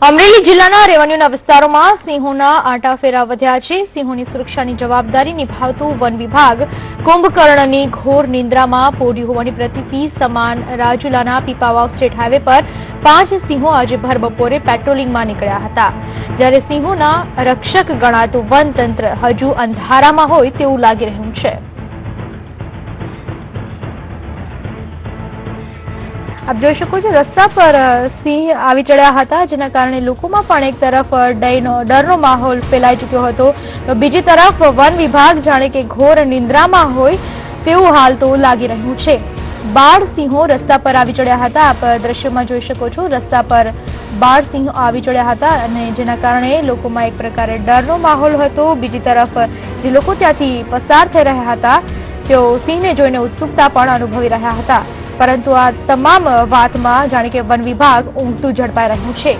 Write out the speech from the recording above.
અમરેલી જિલ્લાના રેવન્યુના વિસ્તારોમાં સિંહોના આંટાફેરા વધ્યા છે। સિંહોની સુરક્ષાની જવાબદારી નિભાવતું વન વિભાગ કુંભકર્ણની ઘોર નિંદ્રામાં પોઢ્યું હોવાની પ્રતીતિ સમાન રાજુલાના પીપાવાવ સ્ટેટ હાઈવે પર 5 સિંહો આજે ભર બપોરે પેટ્રોલિંગમાં નીકળ્યા હતા, જ્યારે સિંહોના રક્ષક ગણાતું વનતંત્ર હજુ અંધારામાં હોય તેવું લાગી રહ્યું છે। आप જોઈ શકો છો રસ્તા પર સિંહ આવી ચડ્યા હતા, જેના કારણે લોકોમાં પણ એક તરફ ડરનો માહોલ ફેલાઈ ચૂક્યો હતો, તો બીજી તરફ વન વિભાગ જાણે કે ઘોર નિંદ્રામાં હોય તેવું હાલ તો લાગી રહ્યું છે। બાળ સિંહો રસ્તા પર આવી ચડ્યા હતા। આપ દ્રશ્યોમાં જોઈ શકો છો, રસ્તા પર બાળ સિંહ આવી ચડ્યા હતા અને જેના કારણે લોકોમાં એક પ્રકારે ડરનો માહોલ હતો। બીજી તરફ જે લોકો ત્યાંથી પસાર થઈ રહ્યા હતા તેઓ સિંહને જોઈને ઉત્સુકતા પણ અનુભવી રહ્યા હતા, પરંતુ આ તમામ વાતમાં જાણે કે વન વિભાગ ઊંઘતું ઝડપાઈ રહ્યું છે।